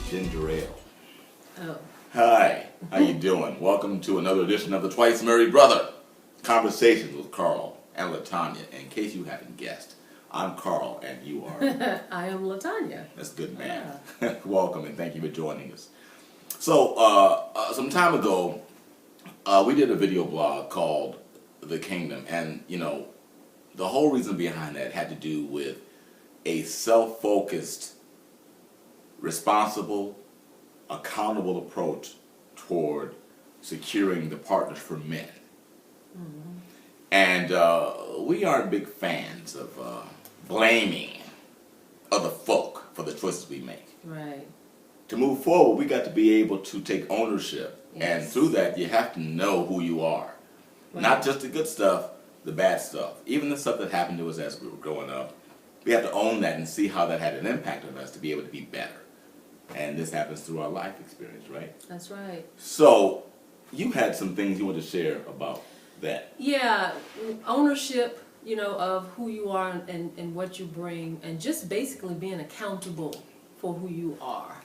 ginger ale. Oh. Hi, how you doing? Welcome to another edition of the Twice Married Brother Conversations with Carl and Latonya. In case you haven't guessed, I'm Carl and you are. I am Latonya. That's good, man. Welcome and thank you for joining us. So, some time ago, we did a video blog called The Kingdom, and the whole reason behind that had to do with a self-focused, responsible, accountable approach toward securing the partners for men. Mm-hmm. And we aren't big fans of blaming other folk for the choices we make. Right. To move forward, we got to be able to take ownership. Yes. And through that, you have to know who you are. Right. Not just the good stuff, the bad stuff. Even the stuff that happened to us as we were growing up. We have to own that and see how that had an impact on us to be able to be better. And this happens through our life experience, right? That's right. So, you had some things you want to share about that. Yeah, ownership, of who you are and what you bring, and just basically being accountable for who you are.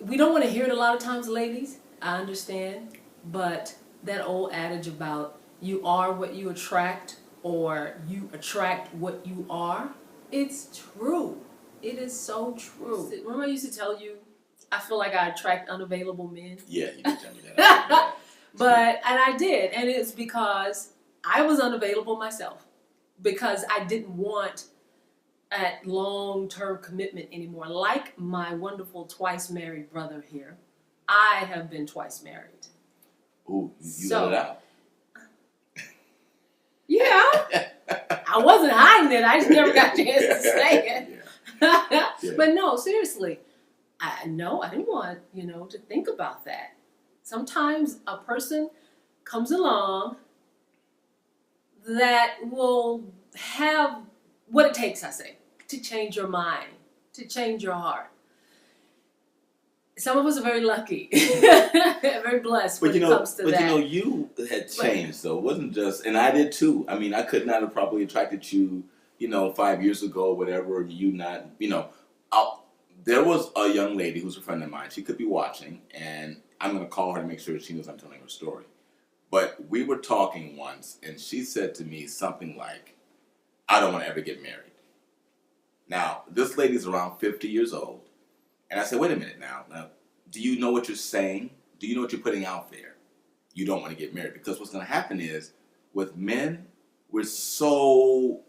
We don't want to hear it a lot of times, ladies, I understand, but that old adage about you are what you attract, or you attract what you are, it's true. It is so true. Remember I used to tell you, I feel like I attract unavailable men? Yeah, you did tell me that. And I did, and it's because I was unavailable myself. Because I didn't want that long-term commitment anymore. Like my wonderful twice married brother here, I have been twice married. Ooh, you let it out. Yeah. I wasn't hiding it. I just never got a chance to say it. Yeah. But no, seriously, I didn't want, to think about that. Sometimes a person comes along that will have what it takes, I say, to change your mind, to change your heart. Some of us are very lucky, very blessed when it comes to that. But you had changed, so it wasn't just, and I did too. I mean, I could not have probably attracted you, 5 years ago, whatever, you not, there was a young lady who's a friend of mine. She could be watching, and I'm going to call her to make sure she knows I'm telling her story. But we were talking once, and she said to me something like, I don't want to ever get married. Now, this lady's around 50 years old. And I said, wait a minute now. Now, do you know what you're saying? Do you know what you're putting out there? You don't want to get married. Because what's going to happen is, with men, we're so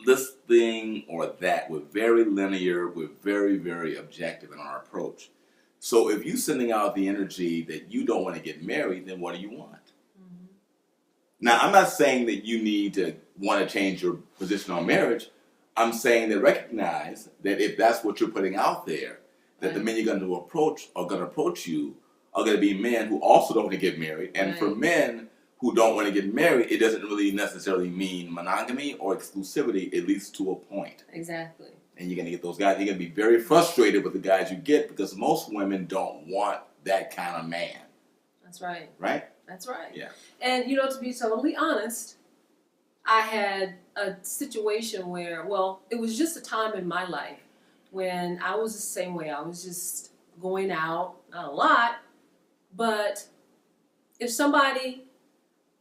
this thing or that. We're very linear. We're very, very objective in our approach. So if you're sending out the energy that you don't want to get married, then what do you want? Mm-hmm. Now, I'm not saying that you need to want to change your position on marriage. I'm saying that recognize that if that's what you're putting out there, that the men you're going to approach you are going to be men who also don't want to get married. And for men who don't want to get married, it doesn't really necessarily mean monogamy or exclusivity, at least to a point. Exactly. And you're going to get those guys. You're going to be very frustrated with the guys you get because most women don't want that kind of man. That's right. Right? That's right. Yeah. And, to be totally honest, I had a situation where, it was just a time in my life when I was the same way. I was just going out, not a lot, but if somebody,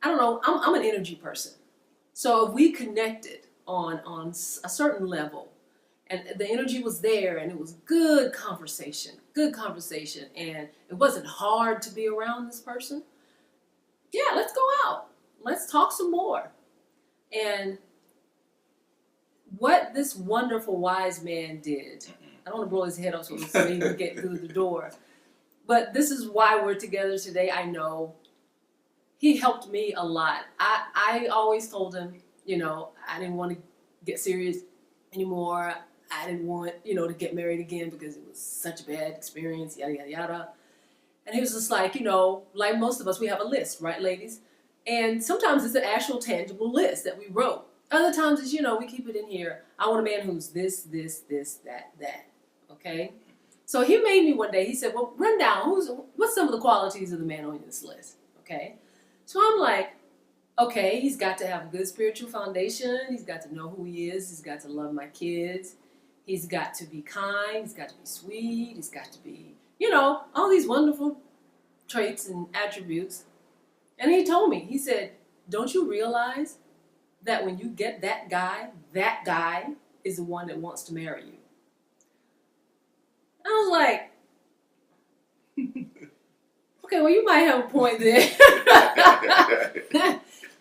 I don't know, I'm an energy person. So if we connected on a certain level, and the energy was there, and it was good conversation, and it wasn't hard to be around this person, yeah, let's go out. Let's talk some more. And what this wonderful wise man did, I don't want to blow his head off so he can get through the door, but this is why we're together today. I know he helped me a lot. I always told him, I didn't want to get serious anymore. I didn't want, to get married again because it was such a bad experience, yada, yada, yada. And he was just like, like most of us, we have a list, right, ladies? And sometimes it's an actual tangible list that we wrote. Other times it's, we keep it in here. I want a man who's this, that. Okay? So he made me one day, he said, well, run down, what's some of the qualities of the man on this list? Okay? So I'm like, okay, he's got to have a good spiritual foundation. He's got to know who he is. He's got to love my kids. He's got to be kind. He's got to be sweet. He's got to be, you know, all these wonderful traits and attributes. And he told me, he said, don't you realize that when you get that guy is the one that wants to marry you? I was like, okay, well, you might have a point there.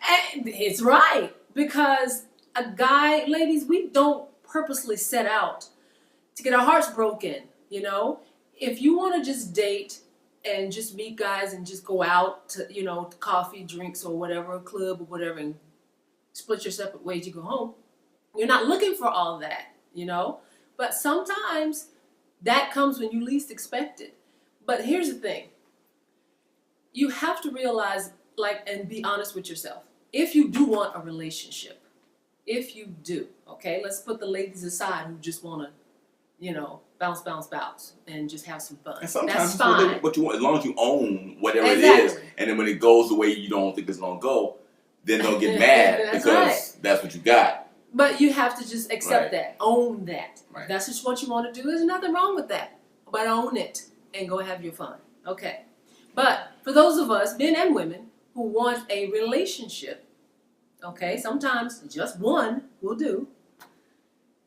And it's right. Because a guy, ladies, we don't purposely set out to get our hearts broken, you know? If you want to just date and just meet guys and just go out to, you know, coffee, drinks, or whatever, a club or whatever, and split your separate ways, you go home, you're not looking for all that, you know? But sometimes that comes when you least expect it. But here's the thing. You have to realize, like, and be honest with yourself. If you do want a relationship, if you do, okay, let's put the ladies aside who just want to, you know, bounce, and just have some fun. And sometimes that's fine. What you want, as long as you own whatever exactly. it is, and then when it goes the way you don't think it's gonna go, then don't get mad that's because right. that's what you got. But you have to just accept Right. that, own that. Right. That's just what you want to do. There's nothing wrong with that. But own it and go have your fun. Okay. But for those of us, men and women, who want a relationship, okay, sometimes just one will do.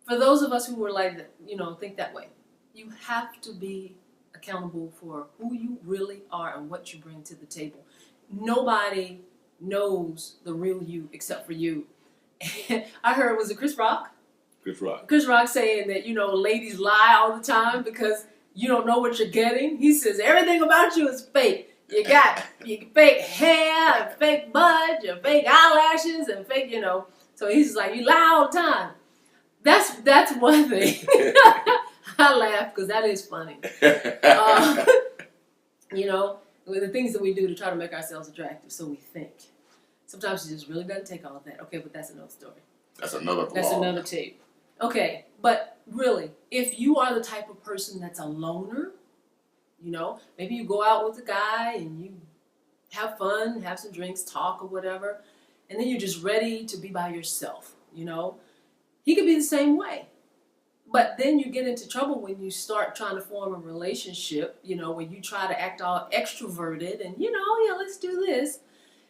For those of us who were like, you know, think that way, you have to be accountable for who you really are and what you bring to the table. Nobody knows the real you except for you. I heard, was it Chris Rock? Chris Rock. Chris Rock saying that, you know, ladies lie all the time because you don't know what you're getting. He says everything about you is fake. You got your fake hair and fake butt, your fake eyelashes and fake, you know. So he's like, you lie all the time. That's one thing. I laugh because that is funny. You know, the things that we do to try to make ourselves attractive, so we think. Sometimes it just really doesn't take all of that. Okay, but that's another story. That's another vlog. That's another tape. Okay, but really, if you are the type of person that's a loner, you know, maybe you go out with a guy and you have fun, have some drinks, talk or whatever, and then you're just ready to be by yourself, you know. He could be the same way. But then you get into trouble when you start trying to form a relationship, you know, when you try to act all extroverted and, you know, yeah, let's do this.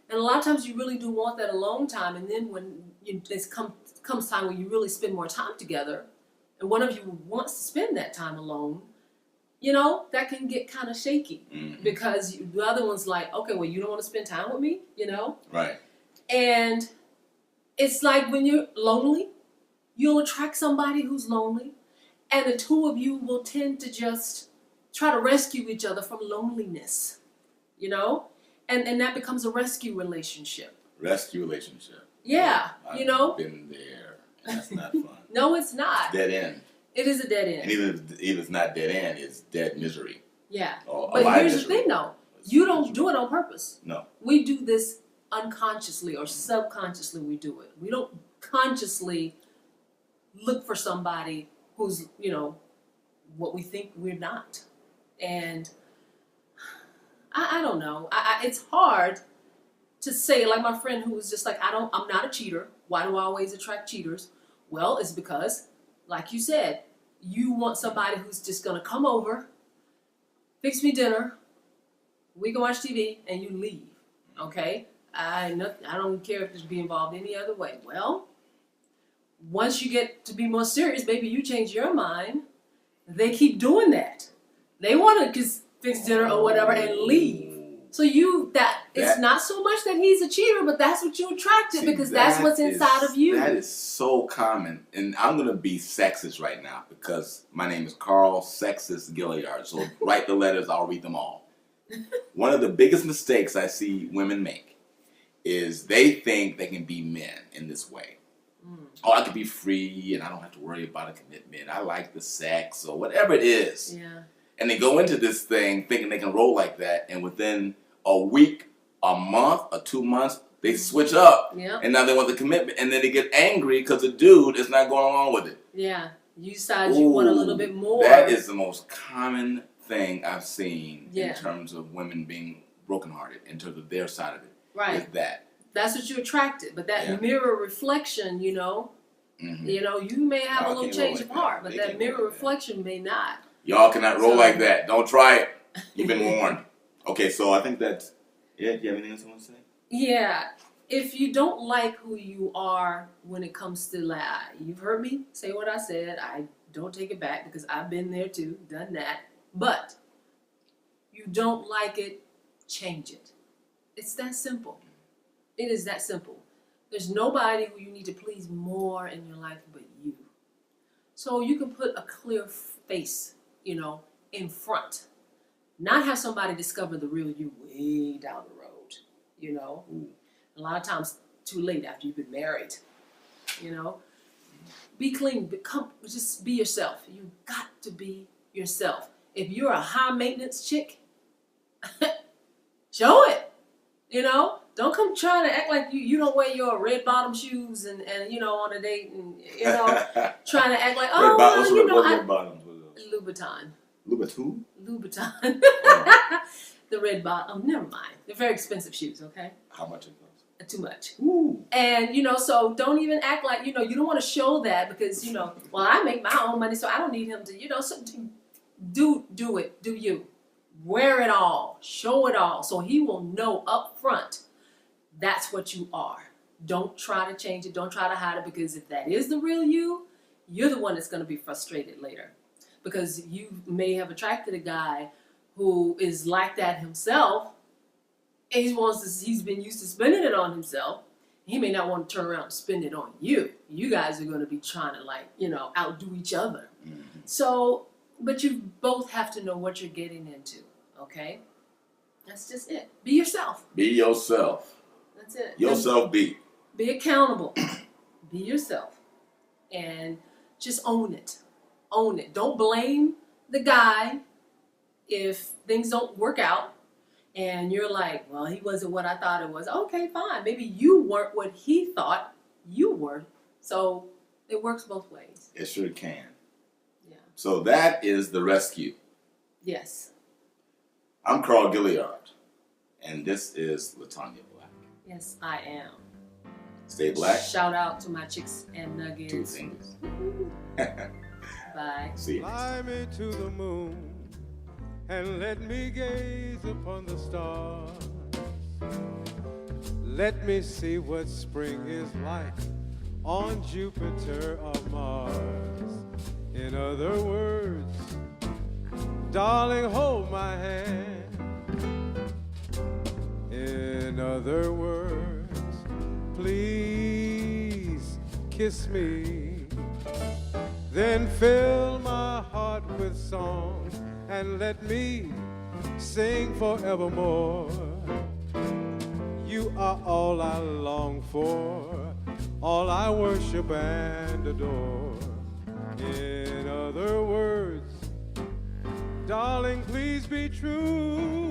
And a lot of times you really do want that alone time. And then when it comes time when you really spend more time together, and one of you wants to spend that time alone, you know, that can get kind of shaky. Mm-hmm. Because the other one's like, okay, well, you don't want to spend time with me, you know? Right. And it's like when you're lonely, you'll attract somebody who's lonely, and the two of you will tend to just try to rescue each other from loneliness, you know? And that becomes a rescue relationship. Rescue relationship. Yeah, you know? I've been there. That's not fun. No, it's not. Dead end. It is a dead end. And even if it's not dead end, it's dead misery. Yeah. But here's misery. The thing, though. You don't do it on purpose. No. We do this unconsciously or subconsciously we do it. We don't consciously look for somebody who's, you know, what we think we're not. And I don't know. It's hard to say, like my friend who was just like, I'm not a cheater. Why do I always attract cheaters? Well, it's because, like you said, you want somebody who's just going to come over, fix me dinner, we can watch TV, and you leave. Okay? I don't care if this be involved any other way. Well, once you get to be more serious, maybe you change your mind. They keep doing that. They want to just fix dinner or whatever and leave. So it's not so much that he's a cheater, but that's what you attracted because that's what's inside of you. That is so common. And I'm going to be sexist right now because my name is Carl Sexist Gilliard. So write the letters, I'll read them all. One of the biggest mistakes I see women make is they think they can be men in this way. Oh, I can be free and I don't have to worry about a commitment. I like the sex or whatever it is. Yeah. And they go into this thing thinking they can roll like that. And within a week, a month, or 2 months, they switch up. Yep. And now they want the commitment. And then they get angry because the dude is not going along with it. Yeah. You decide you want a little bit more. That is the most common thing I've seen in terms of women being brokenhearted, in terms of their side of it. Right. Is that. That's what you attracted. But that mirror reflection, you know, Mm-hmm. You know, you may have a little change of heart, but They that mirror reflection may not. Y'all cannot roll like that. Don't try it. You've been warned. Okay, so I think that's it. Do you have anything else you want to say? Yeah. If you don't like who you are when it comes to you've heard me say what I said. I don't take it back because I've been there too, done that. But you don't like it, change it. It's that simple. It is that simple. There's nobody who you need to please more in your life but you. So you can put a clear face, in front. Not have somebody discover the real you way down the road, Ooh. A lot of times too late after you've been married, Be clean, just be yourself. You got to be yourself. If you're a high maintenance chick, show it, Don't come trying to act like you don't wear your red bottom shoes and on a date and, trying to act like, red bottoms? Louboutin. Louboutin? Louboutin. Oh. The red bottom. Never mind. They're very expensive shoes, okay? How much are those? Too much. Ooh. And, so don't even act like, you don't want to show that because, well, I make my own money, so I don't need him to, so do it. Do you. Wear it all. Show it all. So he will know up front that's what you are. Don't try to change it. Don't try to hide it because if that is the real you, you're the one that's going to be frustrated later. Because you may have attracted a guy who is like that himself, and he's been used to spending it on himself. He may not want to turn around and spend it on you. You guys are going to be trying to outdo each other. Mm-hmm. So, but you both have to know what you're getting into, okay? That's just it. Be yourself. Be yourself. That's it. Yourself be. Be accountable. Be yourself. And just own it. Own it. Don't blame the guy if things don't work out and you're like, well, he wasn't what I thought it was. Okay, fine. Maybe you weren't what he thought you were. So it works both ways. It sure can. Yeah. So that is The Rescue. Yes. I'm Carl Gilliard, and this is Latonya Black. Yes, I am. Stay black. Shout out to my chicks and nuggets. 2 fingers. Bye. See you. Fly me to the moon and let me gaze upon the stars. Let me see what spring is like on Jupiter or Mars. In other words, darling, hold my hand. In other words, please kiss me. Then fill my heart with song and let me sing forevermore. You are all I long for, all I worship and adore. In other words, darling, please be true.